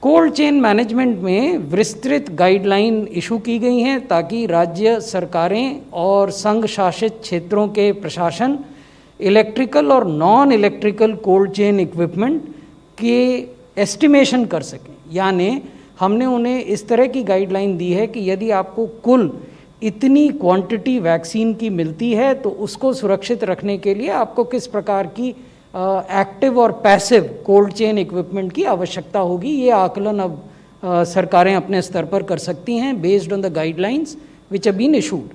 Cold chain management में विस्तृत guideline issue की गई हैं ताकि राज्य सरकारें और संघ शासित क्षेत्रों के प्रशासन इलेक्ट्रिकल और non electrical cold chain equipment के एस्टिमेशन कर सकें। यानी हमने उन्हें इस तरह की गाइडलाइन दी है कि यदि आपको कुल इतनी क्वांटिटी वैक्सीन की मिलती है तो उसको सुरक्षित रखने के लिए आपको किस प्रकार की एक्टिव और पैसिव कोल्ड चेन इक्विपमेंट की आवश्यकता होगी। ये आकलन अब सरकारें अपने स्तर पर कर सकती हैं based on the guidelines which have been issued.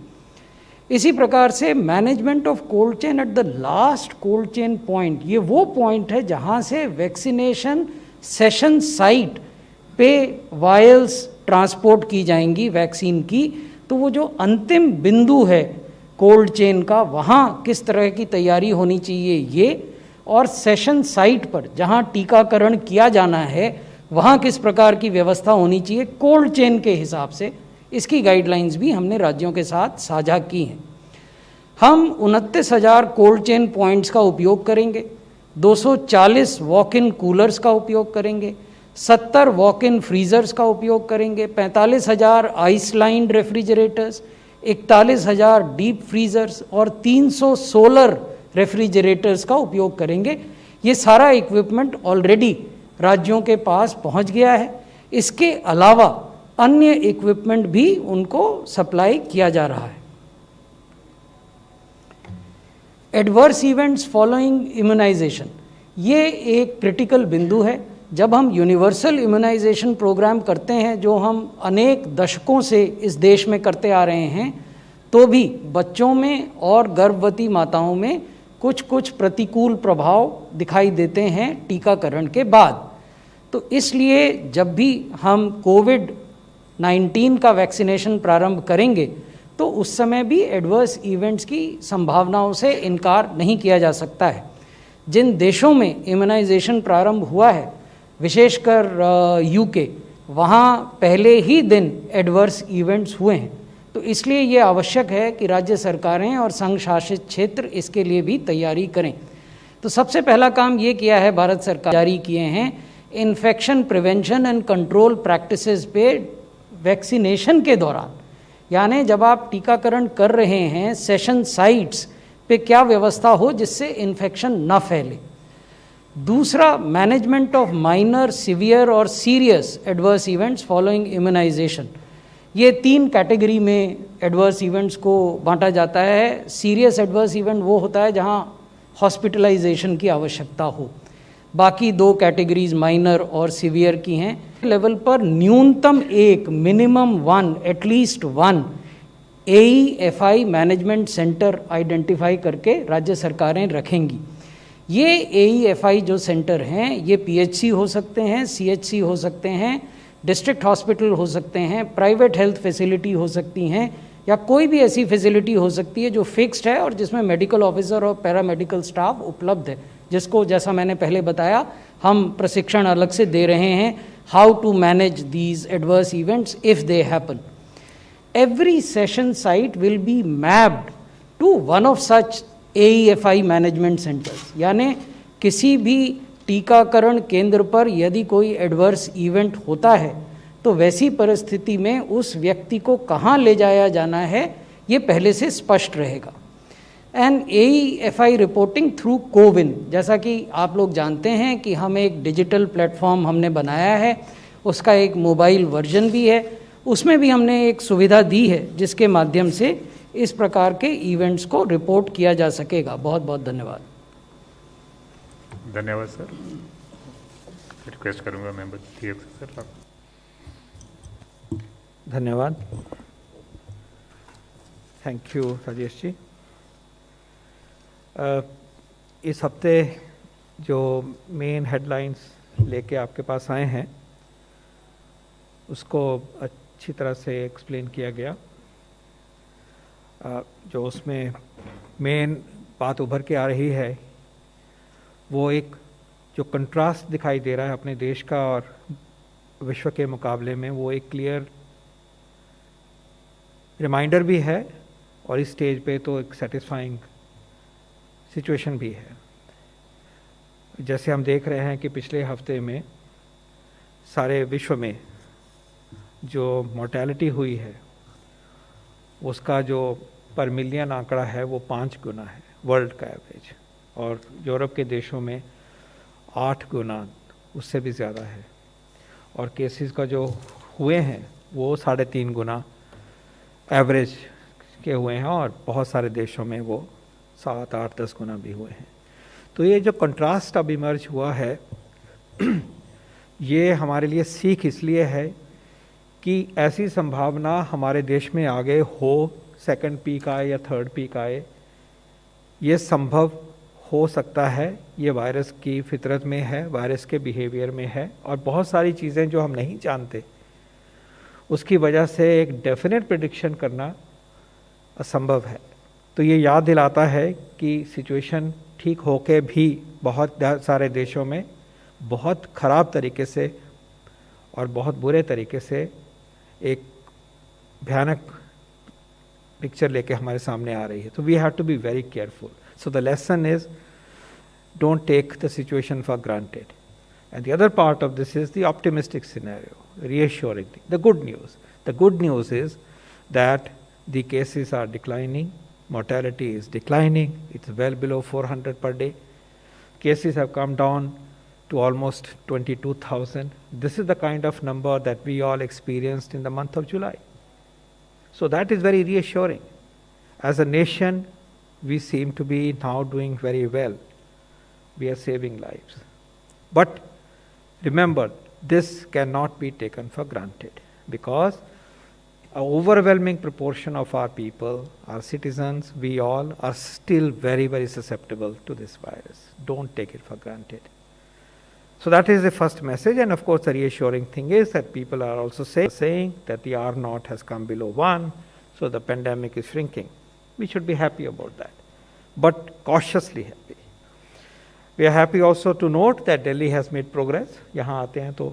इसी प्रकार से management of cold chain at the last cold chain point, ये वो पॉइंट है जहाँ से वैक्सीनेशन सेशन साइट पे वायल्स ट्रांसपोर्ट की जाएंगी वैक्सीन की। तो वो जो अंतिम बिंदु है कोल्ड चेन का, वहाँ किस तरह की तैयारी होनी चाहिए ये, और सेशन साइट पर जहाँ टीकाकरण किया जाना है वहाँ किस प्रकार की व्यवस्था होनी चाहिए कोल्ड चेन के हिसाब से, इसकी गाइडलाइंस भी हमने राज्यों के साथ साझा की हैं। हम 29,000 कोल्ड चेन पॉइंट्स का उपयोग करेंगे, 240 वॉक इन कूलर्स का उपयोग करेंगे, 70 वॉक इन फ्रीज़र्स का उपयोग करेंगे, 45,000 आइस लाइन्ड रेफ्रिजरेटर्स, 41,000 डीप फ्रीज़र्स और 300 सोलर रेफ्रिजरेटर्स का उपयोग करेंगे। ये सारा इक्विपमेंट ऑलरेडी राज्यों के पास पहुंच गया है। इसके अलावा अन्य इक्विपमेंट भी उनको सप्लाई किया जा रहा है। एडवर्स इवेंट्स फॉलोइंग इम्यूनाइजेशन, ये एक क्रिटिकल बिंदु है। जब हम यूनिवर्सल इम्यूनाइजेशन प्रोग्राम करते हैं जो हम अनेक दशकों से इस देश में करते आ रहे हैं, तो भी बच्चों में और गर्भवती माताओं में कुछ कुछ प्रतिकूल प्रभाव दिखाई देते हैं टीकाकरण के बाद। तो इसलिए जब भी हम कोविड-19 का वैक्सीनेशन प्रारंभ करेंगे तो उस समय भी एडवर्स इवेंट्स की संभावनाओं से इनकार नहीं किया जा सकता है। जिन देशों में इम्यूनाइजेशन प्रारंभ हुआ है, विशेषकर यूके, वहाँ पहले ही दिन एडवर्स इवेंट्स हुए हैं। तो इसलिए ये आवश्यक है कि राज्य सरकारें और संघ शासित क्षेत्र इसके लिए भी तैयारी करें। तो सबसे पहला काम ये किया है भारत सरकार, जारी किए हैं infection prevention and control practices पे वैक्सीनेशन के दौरान, यानी जब आप टीकाकरण कर रहे हैं सेशन साइट्स पे क्या व्यवस्था हो जिससे इन्फेक्शन न फैले। दूसरा, मैनेजमेंट ऑफ माइनर, सिवियर और serious adverse events following immunization. ये 3 कैटेगरी में एडवर्स इवेंट्स को बांटा जाता है। सीरियस एडवर्स इवेंट वो होता है जहाँ हॉस्पिटलाइजेशन की आवश्यकता हो। बाकी 2 कैटेगरीज माइनर और सीवियर की हैं। लेवल पर न्यूनतम एक, minimum 1, at least 1 AEFI management centre identify करके राज्य सरकारें रखेंगी। ये AEFI जो सेंटर हैं ये PHC हो सकते हैं, CHC हो सकते हैं, डिस्ट्रिक्ट हॉस्पिटल हो सकते हैं, प्राइवेट हेल्थ फैसिलिटी हो सकती हैं, या कोई भी ऐसी फैसिलिटी हो सकती है जो फिक्स्ड है और जिसमें मेडिकल ऑफिसर और पैरामेडिकल स्टाफ उपलब्ध है, जिसको जैसा मैंने पहले बताया हम प्रशिक्षण अलग से दे रहे हैं how to manage these adverse events if they happen. Every session site will be mapped to one of such AEFI management centres, यानी किसी भी टीकाकरण केंद्र पर यदि कोई एडवर्स इवेंट होता है तो वैसी परिस्थिति में उस व्यक्ति को कहाँ ले जाया जाना है ये पहले से स्पष्ट रहेगा। And AEFI reporting through CoWIN, जैसा कि आप लोग जानते हैं कि हम एक डिजिटल प्लेटफॉर्म हमने बनाया है, उसका एक मोबाइल वर्जन भी है, उसमें भी हमने एक सुविधा दी है जिसके माध्यम से इस प्रकार के इवेंट्स को रिपोर्ट किया जा सकेगा। बहुत बहुत धन्यवाद। धन्यवाद सर। रिक्वेस्ट करूंगा मेंबर सर आप। धन्यवाद। Thank you Rajesh ji. इस हफ्ते जो मेन हेडलाइंस लेके आपके पास आए हैं उसको अच्छी तरह से एक्सप्लेन किया गया। जो उसमें मेन बात उभर के आ रही है वो एक जो कंट्रास्ट दिखाई दे रहा है अपने देश का और विश्व के मुकाबले में, वो एक क्लियर रिमाइंडर भी है और इस स्टेज पे तो एक सेटिस्फाइंग सिचुएशन भी है। जैसे हम देख रहे हैं कि पिछले हफ्ते में सारे विश्व में जो मोर्टेलिटी हुई है उसका जो पर मिलियन आंकड़ा है वो 5 गुना है वर्ल्ड का एवरेज, और यूरोप के देशों में 8 गुना उससे भी ज़्यादा है, और केसेस का जो हुए हैं वो 3.5 गुना एवरेज के हुए हैं, और बहुत सारे देशों में वो 7, 8, 10 गुना भी हुए हैं। तो ये जो कंट्रास्ट अब इमर्ज हुआ है ये हमारे लिए सीख इसलिए है कि ऐसी संभावना हमारे देश में आगे हो, सेकंड पीक आए या थर्ड पीक आए, ये संभव हो सकता है। ये वायरस की फितरत में है, वायरस के बिहेवियर में है, और बहुत सारी चीज़ें जो हम नहीं जानते उसकी वजह से एक डेफिनेट प्रेडिक्शन करना असंभव है। तो ये याद दिलाता है कि सिचुएशन ठीक होके भी बहुत सारे देशों में बहुत ख़राब तरीके से और बहुत बुरे तरीके से एक भयानक पिक्चर लेके हमारे सामने आ रही है। तो we have to be very careful. So the lesson is don't take the situation for granted, and the other part of this is the optimistic scenario, reassuring thing. The good news is that the cases are declining, mortality is declining, it's well below 400 per day. Cases have come down to almost 22,000. This is the kind of number that we all experienced in the month of July. So that is very reassuring. As a nation, we seem to be now doing very well. We are saving lives. But remember, this cannot be taken for granted, because an overwhelming proportion of our people, our citizens, we all are still very, very susceptible to this virus. Don't take it for granted. So that is the first message, and of course the reassuring thing is that people are also saying that the R0 has come below 1, so the pandemic is shrinking. We should be happy about that, but cautiously happy. We are happy also to note that Delhi has made progress. यहाँ आते हैं तो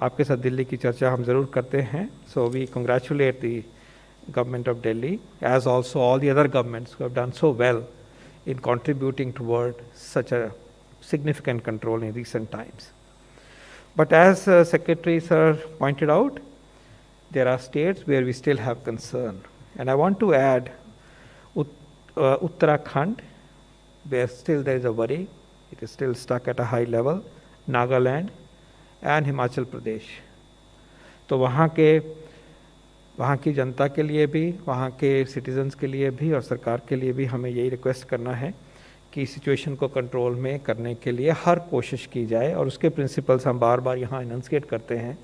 आपके साथ दिल्ली की चर्चा हम ज़रूर करते हैं. So we congratulate the government of Delhi, as also all the other governments who have done so well in contributing toward such a significant control in recent times. But as Secretary Sir pointed out, there are states where we still have concern. And I want to add Uttarakhand, where still there is a worry. It is still stuck at a high level, Nagaland and Himachal Pradesh. तो वहाँ की जनता के लिए भी, वहाँ के citizens के लिए भी और सरकार के लिए भी हमें यही रिक्वेस्ट करना है कि सिचुएशन को कंट्रोल में करने के लिए हर कोशिश की जाए, और उसके प्रिंसिपल्स हम बार बार यहाँ इनंसिएट करते हैं,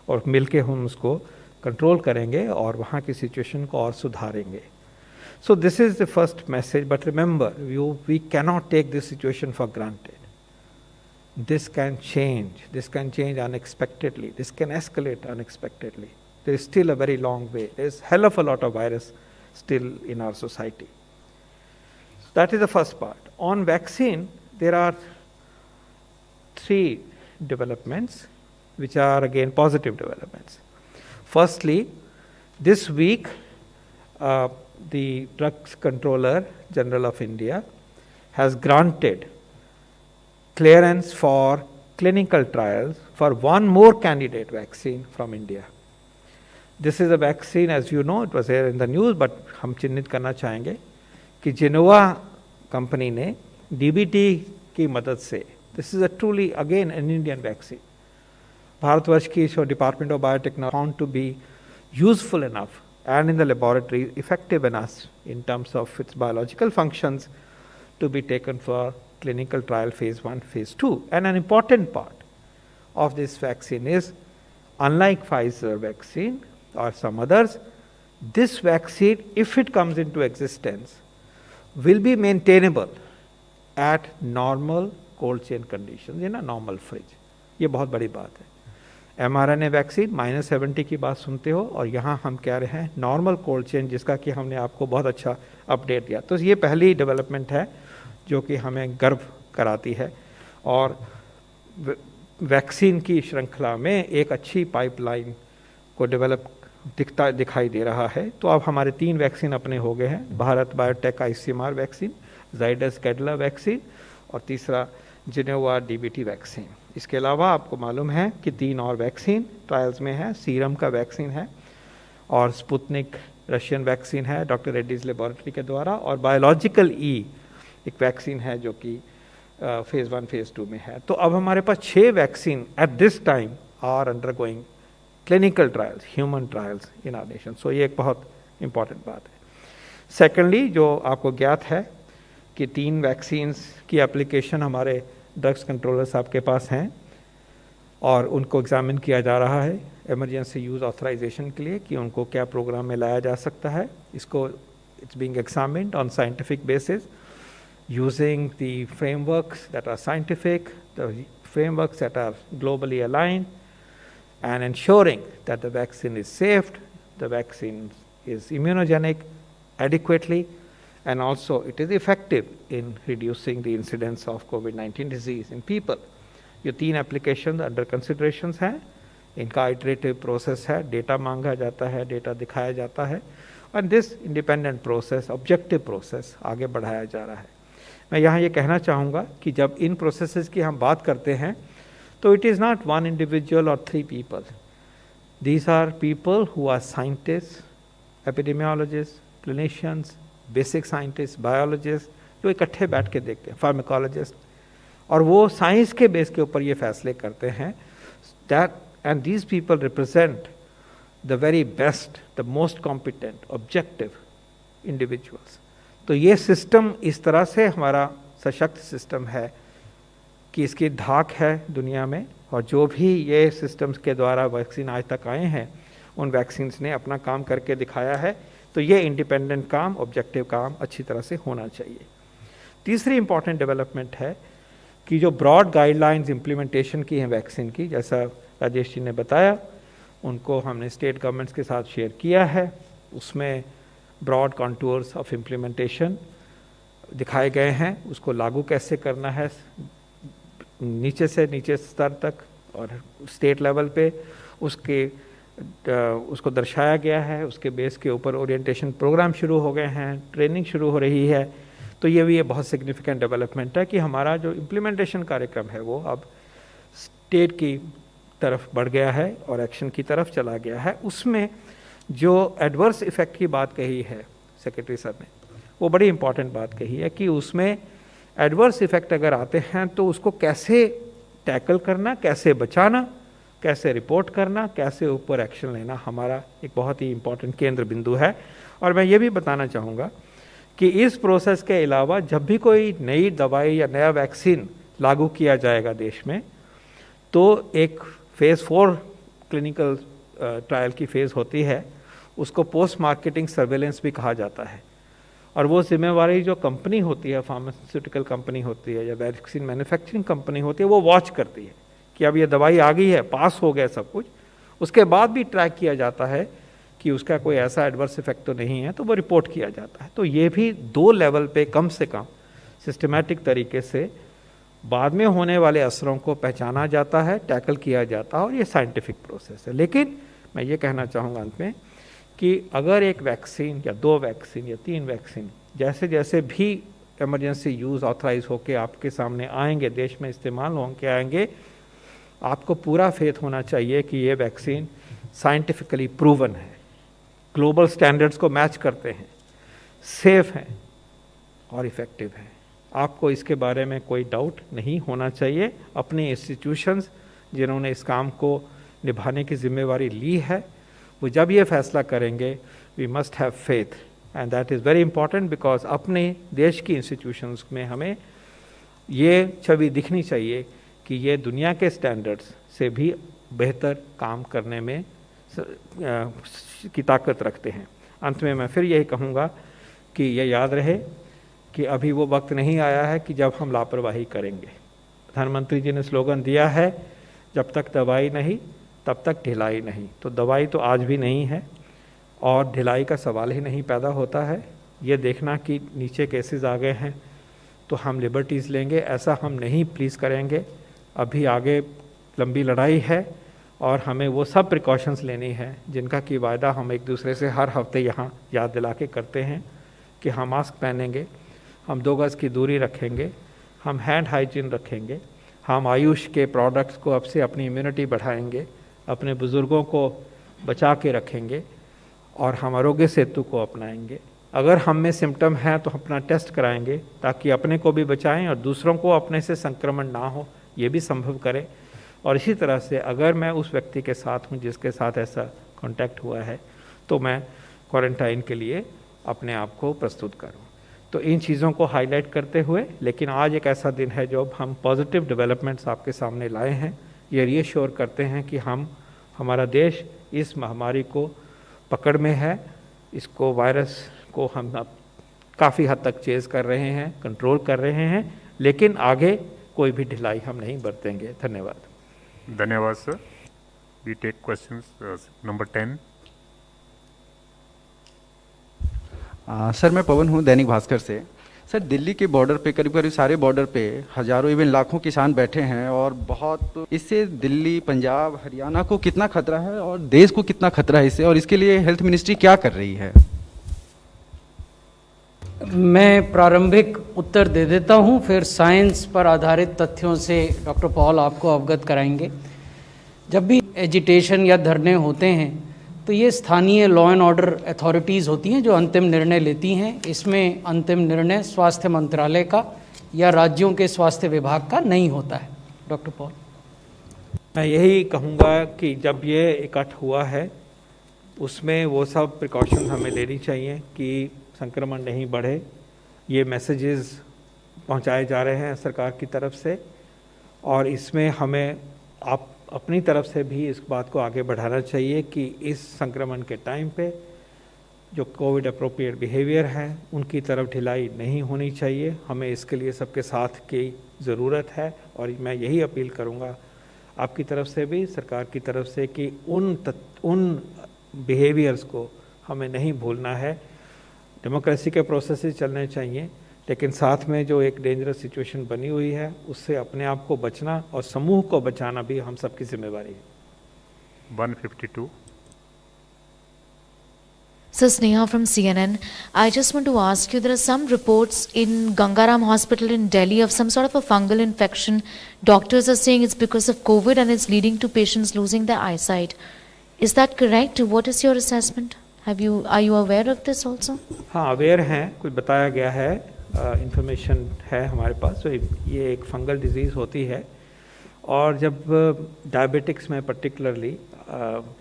और मिलके हम उसको कंट्रोल करेंगे और वहाँ की सिचुएशन को और सुधारेंगे. So this is the first message, but remember, we cannot take this situation for granted. This can change unexpectedly, this can escalate unexpectedly. There is still a very long way. There is hell of a lot of virus still in our society. That is the first part. On vaccine, there are 3 developments which are again positive developments. Firstly, this week, the Drugs Controller General of India has granted clearance for clinical trials for one more candidate vaccine from India. This is a vaccine, as you know, it was here in the news, but हम चिन्हित करना चाहेंगे कि Gennova company ने DBT की मदद से, this is a truly again an Indian vaccine. Bharatvarsh की department of biotechnology found to be useful enough and in the laboratory effective enough in terms of its biological functions to be taken for clinical trial phase 1, phase 2. And an important part of this vaccine is, unlike Pfizer vaccine or some others, this vaccine, if it comes into existence, will be maintainable at normal cold chain conditions in a normal fridge. ये बहुत बड़ी बात है. mRNA vaccine -70 की बात सुनते हो, और यहाँ हम कह रहे हैं नॉर्मल कोल्ड चेन, जिसका कि हमने आपको बहुत अच्छा अपडेट दिया. तो ये पहली डेवलपमेंट है जो कि हमें गर्व कराती है, और वैक्सीन की श्रृंखला में एक अच्छी पाइपलाइन को डेवलप दिखाई दे रहा है. तो अब हमारे 3 वैक्सीन अपने हो गए हैं, Bharat biotech ICMR vaccine, Zydus Cadila vaccine, और तीसरा जिनेवा डीबीटी वैक्सीन। इसके अलावा आपको मालूम है कि 3 और वैक्सीन ट्रायल्स में है। सीरम का वैक्सीन है और स्पुतनिक रशियन वैक्सीन है डॉक्टर रेड्डीज लेबोरेटरी के द्वारा, और बायोलॉजिकल ई एक वैक्सीन है जो कि फेज़ 1 फेज़ 2 में है। तो अब हमारे पास 6 vaccine at this time are undergoing clinical trials, human trials in our nation. So ये एक बहुत इंपॉर्टेंट बात है। सेकेंडली, जो आपको ज्ञात है कि 3 वैक्सीन्स की एप्लीकेशन हमारे ड्रग्स कंट्रोलर साहब के पास हैं और उनको एग्जामिन किया जा रहा है इमरजेंसी यूज़ ऑथराइजेशन के लिए कि उनको क्या प्रोग्राम में लाया जा सकता है। इसको it's being examined on scientific basis using the frameworks that are scientific, the frameworks that are globally aligned, and ensuring that the vaccine is safe, the vaccine is immunogenic adequately, and also it is effective in reducing the incidence of COVID-19 disease in people. ये 3 applications under considerations हैं, इनका iterative process है, data मांगा जाता है, data दिखाया जाता है, और this independent process, objective process आगे बढ़ाया जा रहा है। मैं यहाँ ये कहना चाहूँगा कि जब इन प्रोसेसेस की हम बात करते हैं तो इट इज़ नॉट 1 इंडिविजुअल और 3 people, these are people who are scientist, epidemiologist, clinicians, basic scientist, biologist, जो इकट्ठे बैठ के देखते हैं, फार्माकोलॉजिस्ट, और वो साइंस के बेस के ऊपर ये फैसले करते हैं that and these people represent the very best, the most competent, objective individuals. तो ये सिस्टम इस तरह से हमारा सशक्त सिस्टम है कि इसकी धाक है दुनिया में, और जो भी ये सिस्टम्स के द्वारा वैक्सीन आज तक आए हैं उन वैक्सीन्स ने अपना काम करके दिखाया है। तो ये इंडिपेंडेंट काम, ऑब्जेक्टिव काम अच्छी तरह से होना चाहिए। तीसरी इंपॉर्टेंट डेवलपमेंट है कि जो ब्रॉड गाइडलाइंस इम्प्लीमेंटेशन की हैं वैक्सीन की, जैसा राजेश जी ने बताया, उनको हमने स्टेट गवर्नमेंट्स के साथ शेयर किया है। उसमें ब्रॉड कॉन्टूर्स ऑफ इम्प्लीमेंटेशन दिखाए गए हैं, उसको लागू कैसे करना है नीचे से नीचे स्तर तक और स्टेट लेवल पे उसको दर्शाया गया है। उसके बेस के ऊपर ओरिएंटेशन प्रोग्राम शुरू हो गए हैं, ट्रेनिंग शुरू हो रही है। तो ये भी बहुत सिग्निफिकेंट डेवलपमेंट है कि हमारा जो इम्प्लीमेंटेशन कार्यक्रम है वो अब स्टेट की तरफ बढ़ गया है और एक्शन की तरफ चला गया है। उसमें जो एडवर्स इफ़ेक्ट की बात कही है सेक्रेटरी सर ने, वो बड़ी इंपॉर्टेंट बात कही है कि उसमें एडवर्स इफ़ेक्ट अगर आते हैं तो उसको कैसे टैकल करना, कैसे बचाना, कैसे रिपोर्ट करना, कैसे ऊपर एक्शन लेना, हमारा एक बहुत ही इंपॉर्टेंट केंद्र बिंदु है। और मैं ये भी बताना चाहूँगा कि इस प्रोसेस के अलावा जब भी कोई नई दवाई या नया वैक्सीन लागू किया जाएगा देश में, तो एक फेज़ 4 क्लिनिकल ट्रायल की फेज़ होती है, उसको पोस्ट मार्केटिंग सर्वेलेंस भी कहा जाता है। और वो जिम्मेवारी जो कंपनी होती है, फार्मास्यूटिकल कंपनी होती है या वैक्सीन मैन्युफैक्चरिंग कंपनी होती है, वो वॉच करती है कि अब ये दवाई आ गई है, पास हो गया सब कुछ। उसके बाद भी ट्रैक किया जाता है कि उसका कोई ऐसा एडवर्स इफेक्ट तो नहीं है, तो वो रिपोर्ट किया जाता है। तो ये भी 2 लेवल पे कम से कम सिस्टमैटिक तरीके से बाद में होने वाले असरों को पहचाना जाता है, टैकल किया जाता है, और ये साइंटिफिक प्रोसेस है। लेकिन मैं ये कहना चाहूँगा अंत में कि अगर एक वैक्सीन या 2 वैक्सीन या 3 वैक्सीन जैसे जैसे भी इमरजेंसी यूज़ ऑथराइज होकर आपके सामने आएंगे, देश में इस्तेमाल होकर आएंगे, आपको पूरा फेथ होना चाहिए कि ये वैक्सीन साइंटिफिकली प्रूवन है, ग्लोबल स्टैंडर्ड्स को मैच करते हैं, सेफ हैं और इफ़ेक्टिव हैं। आपको इसके बारे में कोई डाउट नहीं होना चाहिए। अपने इंस्टीट्यूशंस जिन्होंने इस काम को निभाने की जिम्मेवारी ली है, वो जब ये फैसला करेंगे, we must have faith, and that is very important, because अपने देश की इंस्टीट्यूशंस में हमें ये छवि दिखनी चाहिए कि ये दुनिया के स्टैंडर्ड्स से भी बेहतर काम करने में की ताकत रखते हैं। अंत में मैं फिर यही कहूँगा कि ये याद रहे कि अभी वो वक्त नहीं आया है कि जब हम लापरवाही करेंगे। प्रधानमंत्री जी ने स्लोगन दिया है, जब तक दवाई नहीं तब तक ढिलाई नहीं। तो दवाई तो आज भी नहीं है और ढिलाई का सवाल ही नहीं पैदा होता है। ये देखना कि नीचे केसेस आ गए हैं तो हम लिबर्टीज़ लेंगे, ऐसा हम नहीं प्लीज़ करेंगे। अभी आगे लंबी लड़ाई है और हमें वो सब प्रिकॉशंस लेनी है जिनका कि वायदा हम एक दूसरे से हर हफ्ते यहाँ याद दिला के करते हैं कि हम मास्क पहनेंगे, हम 2 गज़ की दूरी रखेंगे, हम हैंड हाइजीन रखेंगे, हम आयुष के प्रोडक्ट्स को अब से अपनी इम्यूनिटी बढ़ाएंगे, अपने बुज़ुर्गों को बचा के रखेंगे और हम आरोग्य सेतु को अपनाएंगे। अगर हम में सिम्टम है तो अपना टेस्ट कराएंगे ताकि अपने को भी बचाएं और दूसरों को अपने से संक्रमण ना हो, ये भी संभव करें। और इसी तरह से अगर मैं उस व्यक्ति के साथ हूँ जिसके साथ ऐसा कांटेक्ट हुआ है तो मैं क्वारंटाइन के लिए अपने आप को प्रस्तुत करूँ। तो इन चीज़ों को हाईलाइट करते हुए, लेकिन आज एक ऐसा दिन है जब हम पॉजिटिव डेवलपमेंट्स आपके सामने लाए हैं। ये रीअश्योर करते हैं कि हमारा देश इस महामारी को पकड़ में है, इसको वायरस को हम अब काफ़ी हद तक चेज़ कर रहे हैं, कंट्रोल कर रहे हैं, लेकिन आगे कोई भी ढिलाई हम नहीं बरतेंगे। धन्यवाद। धन्यवाद sir. We take questions number 10। Sir मैं पवन हूँ दैनिक भास्कर से। सर दिल्ली के बॉर्डर पे करीब करीब सारे बॉर्डर पे हजारों इवन लाखों किसान बैठे हैं और बहुत इससे दिल्ली, पंजाब, हरियाणा को कितना खतरा है और देश को कितना खतरा है इससे, और इसके लिए हेल्थ मिनिस्ट्री क्या कर रही है? मैं प्रारंभिक उत्तर दे देता हूं, फिर साइंस पर आधारित तथ्यों से डॉक्टर पॉल आपको अवगत कराएंगे। जब भी एजिटेशन या धरने होते हैं तो ये स्थानीय लॉ एंड ऑर्डर अथॉरिटीज़ होती हैं जो अंतिम निर्णय लेती हैं। इसमें अंतिम निर्णय स्वास्थ्य मंत्रालय का या राज्यों के स्वास्थ्य विभाग का नहीं होता है। Doctor Paul. मैं यही कहूँगा कि जब ये इकट्ठ हुआ है उसमें वो सब प्रिकॉशन हमें लेनी चाहिए कि संक्रमण नहीं बढ़े। ये मैसेजेस पहुंचाए जा रहे हैं सरकार की तरफ से और इसमें हमें आप अपनी तरफ से भी इस बात को आगे बढ़ाना चाहिए कि इस संक्रमण के टाइम पे जो कोविड अप्रोप्रिएट बिहेवियर है उनकी तरफ ढिलाई नहीं होनी चाहिए। हमें इसके लिए सबके साथ की ज़रूरत है और मैं यही अपील करूँगा आपकी तरफ से भी, सरकार की तरफ से, कि उन बिहेवियर्स को हमें नहीं भूलना है। डेमोक्रेसी के प्रोसेसेस चलने चाहिए, लेकिन साथ में जो एक डेंजरस सिचुएशन बनी हुई है उससे अपने आप को बचना और समूह को बचाना भी हम सबकी जिम्मेवारी है। 152। So Sneha from CNN, I just want to ask you, there are some reports in Gangaram Hospital in Delhi of some sort of a fungal infection. Doctors are saying it's because of COVID and it's leading to patients losing their eyesight. Is that correct? What is your assessment? Are you aware of this also? हाँ, aware हैं, कुछ बताया गया है, information है हमारे पास। तो ये एक फंगल डिजीज़ होती है और जब डायबिटिक्स में पर्टिकुलरली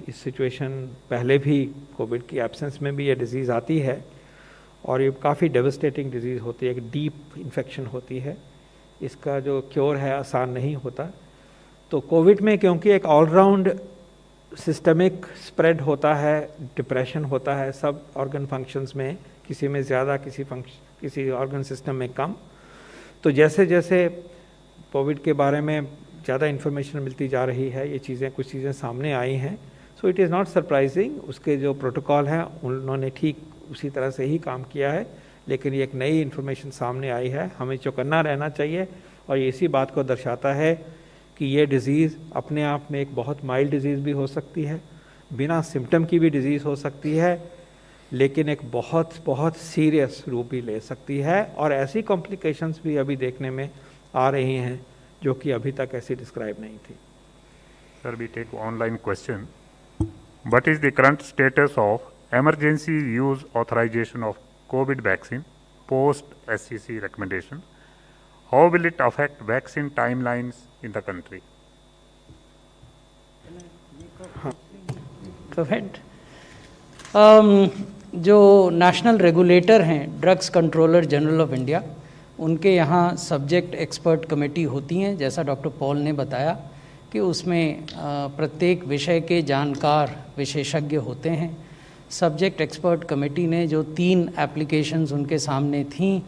इस सिचुएशन पहले भी कोविड की एब्सेंस में भी ये डिज़ीज़ आती है और ये काफ़ी डेवस्टेटिंग डिज़ीज़ होती है, एक डीप इन्फेक्शन होती है। इसका जो क्योर है आसान नहीं होता। तो कोविड में क्योंकि एक ऑलराउंड सिस्टमिक स्प्रेड होता है, डिप्रेशन होता है सब ऑर्गन फंक्शंस में, किसी में ज़्यादा, किसी ऑर्गन सिस्टम में कम। तो जैसे जैसे कोविड के बारे में ज़्यादा इन्फॉर्मेशन मिलती जा रही है, ये चीज़ें कुछ चीज़ें सामने आई हैं। So it is not surprising, उसके जो प्रोटोकॉल हैं उन्होंने ठीक उसी तरह से ही काम किया है, लेकिन ये एक नई इन्फॉर्मेशन सामने आई है। हमें चौकन्ना रहना चाहिए और ये इसी बात को दर्शाता है कि ये डिज़ीज़ अपने आप में एक बहुत माइल्ड डिज़ीज़ भी हो सकती है, बिना सिम्टम की भी डिज़ीज़ हो सकती है, लेकिन एक बहुत बहुत सीरियस रूप भी ले सकती है और ऐसी कॉम्प्लिकेशंस भी अभी देखने में आ रही हैं जो कि अभी तक ऐसी डिस्क्राइब नहीं थी। Sir, we take online question. What is the current status of emergency use authorization of COVID vaccine post SCC recommendation? How will it affect vaccine timelines in the country? जो नेशनल रेगुलेटर हैं, drugs controller general of India, उनके यहाँ subject expert committee होती हैं, जैसा doctor Paul ने बताया कि उसमें प्रत्येक विषय के जानकार विशेषज्ञ होते हैं। सब्जेक्ट एक्सपर्ट कमेटी ने जो 3 एप्लीकेशंस उनके सामने थीं,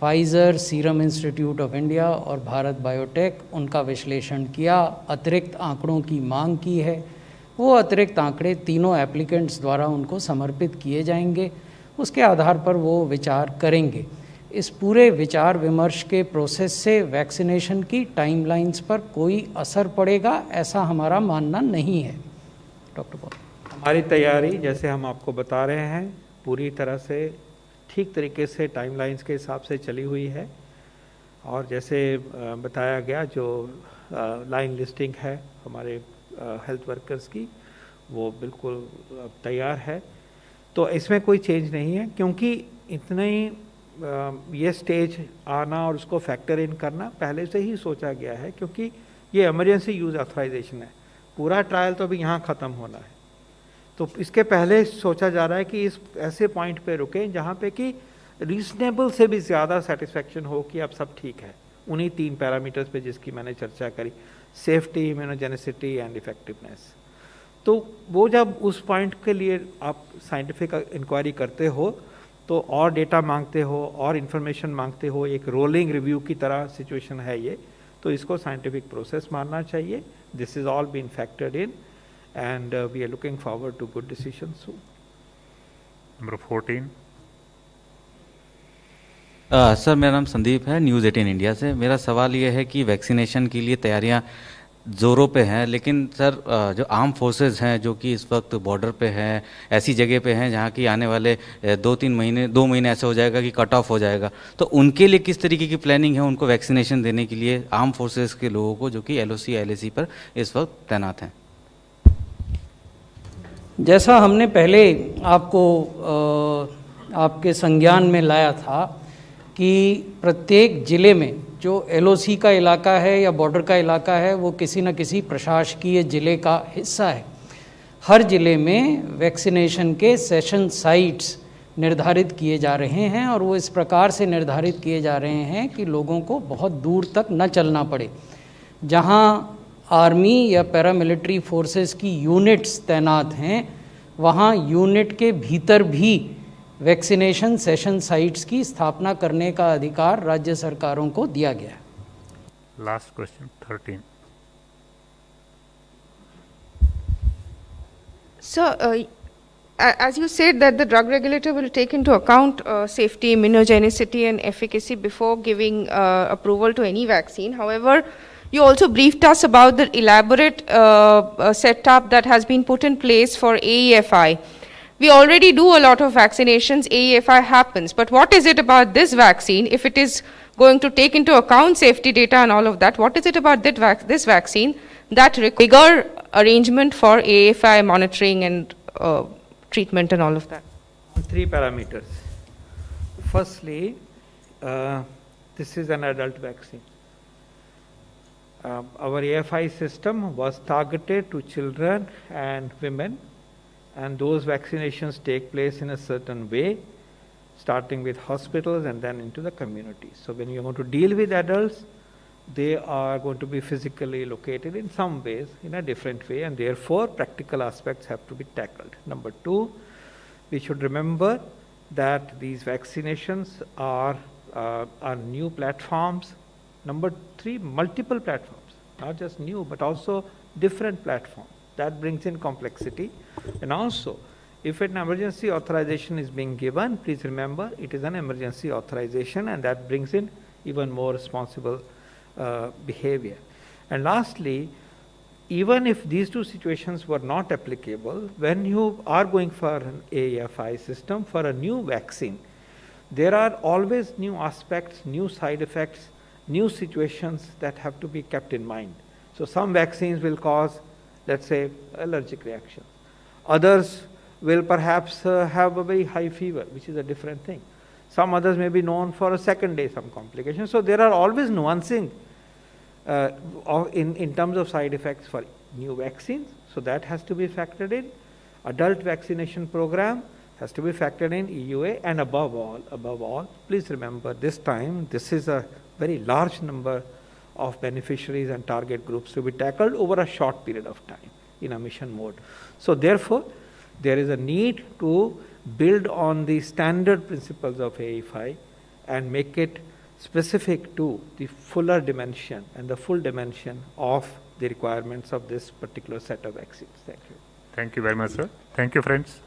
Pfizer, serum institute of India और भारत बायोटेक, उनका विश्लेषण किया, अतिरिक्त आंकड़ों की मांग की है। वो अतिरिक्त आंकड़े तीनों एप्लीकेंट्स द्वारा उनको समर्पित किए जाएंगे, उसके आधार पर वो विचार करेंगे। इस पूरे विचार विमर्श के प्रोसेस से वैक्सीनेशन की टाइमलाइंस पर कोई असर पड़ेगा, ऐसा हमारा मानना नहीं है। Doctor Paul. हमारी तैयारी, जैसे हम आपको बता रहे हैं, पूरी तरह से ठीक तरीके से टाइमलाइंस के हिसाब से चली हुई है। और जैसे बताया गया जो लाइन लिस्टिंग है हमारे हेल्थ वर्कर्स की वो बिल्कुल तैयार है। तो इसमें कोई चेंज नहीं है, क्योंकि इतने ही ये स्टेज आना और उसको फैक्टर इन करना पहले से ही सोचा गया है, क्योंकि ये इमरजेंसी यूज़ ऑथराइजेशन है। पूरा ट्रायल तो अभी यहाँ ख़त्म होना है, तो इसके पहले सोचा जा रहा है कि इस ऐसे पॉइंट पे रुकें जहाँ पे कि रीजनेबल से भी ज़्यादा सेटिस्फेक्शन हो कि अब सब ठीक है उन्हीं 3 पैरामीटर्स पे जिसकी मैंने चर्चा करी, सेफ्टी, इम्यूनोजेनिसिटी एंड इफेक्टिवनेस। तो वो जब उस पॉइंट के लिए आप साइंटिफिक इंक्वायरी करते हो तो और डेटा मांगते हो और इन्फॉर्मेशन मांगते हो, एक रोलिंग रिव्यू की तरह सिचुएशन है ये, तो इसको साइंटिफिक प्रोसेस मानना चाहिए। This is all been factored in and we are looking forward to good decision soon. Number 14। Sir मेरा नाम संदीप है, न्यूज़ 18 इंडिया से। मेरा सवाल ये है कि वैक्सीनेशन के लिए तैयारियां ज़ोरों पे हैं, लेकिन सर जो आर्म फोर्सेस हैं जो कि इस वक्त बॉर्डर पे हैं, ऐसी जगह पे हैं जहां की आने वाले 2 महीने ऐसे हो जाएगा कि कट ऑफ हो जाएगा, तो उनके लिए किस तरीके की प्लानिंग है उनको वैक्सीनेशन देने के लिए, आर्म फोर्सेस के लोगों को जो कि LOC LAC पर इस वक्त तैनात हैं? जैसा हमने पहले आपको आपके संज्ञान में लाया था कि प्रत्येक ज़िले में जो LOC का इलाका है या बॉर्डर का इलाका है वो किसी न किसी प्रशासकीय ज़िले का हिस्सा है। हर ज़िले में वैक्सीनेशन के सेशन साइट्स निर्धारित किए जा रहे हैं और वो इस प्रकार से निर्धारित किए जा रहे हैं कि लोगों को बहुत दूर तक न चलना पड़े। जहां आर्मी या पैरामिलिट्री फोर्सेस की यूनिट्स तैनात हैं वहां यूनिट के भीतर भी वैक्सीनेशन सेशन साइट्स की स्थापना करने का अधिकार राज्य सरकारों को दिया गया है। Last question 13। So, as you said that the drug regulator will take into account safety, immunogenicity and efficacy before giving approval to any vaccine. However, you also briefed us about the elaborate setup that has been put in place for AEFI. We already do a lot of vaccinations, AEFI happens, but what is it about this vaccine, if it is going to take into account safety data and all of that, what is it about this vaccine that requires bigger arrangement for AEFI monitoring and treatment and all of that? 3 parameters. Firstly, this is an adult vaccine. Our AFI system was targeted to children and women, and those vaccinations take place in a certain way, starting with hospitals and then into the community. So when you're going to deal with adults, they are going to be physically located in some ways, in a different way, and therefore practical aspects have to be tackled. Number 2, we should remember that these vaccinations are new platforms. Number 3, multiple platforms, not just new, but also different platforms. That brings in complexity. And also, if an emergency authorization is being given, please remember it is an emergency authorization, and that brings in even more responsible behavior. And lastly, even if these 2 situations were not applicable, when you are going for an AEFI system for a new vaccine, there are always new aspects, new side effects, new situations that have to be kept in mind. So some vaccines will cause, let's say, allergic reaction. Others will perhaps have a very high fever, which is a different thing. Some others may be known for a second day, some complications. So there are always nuancing in terms of side effects for new vaccines. So that has to be factored in. Adult vaccination program has to be factored in, EUA, and above all, please remember this time, this is a very large number of beneficiaries and target groups to be tackled over a short period of time in a mission mode. So therefore, there is a need to build on the standard principles of AEFI and make it specific to the fuller dimension and the full dimension of the requirements of this particular set of vaccines. Thank you. Thank you very much, sir. Thank you, friends.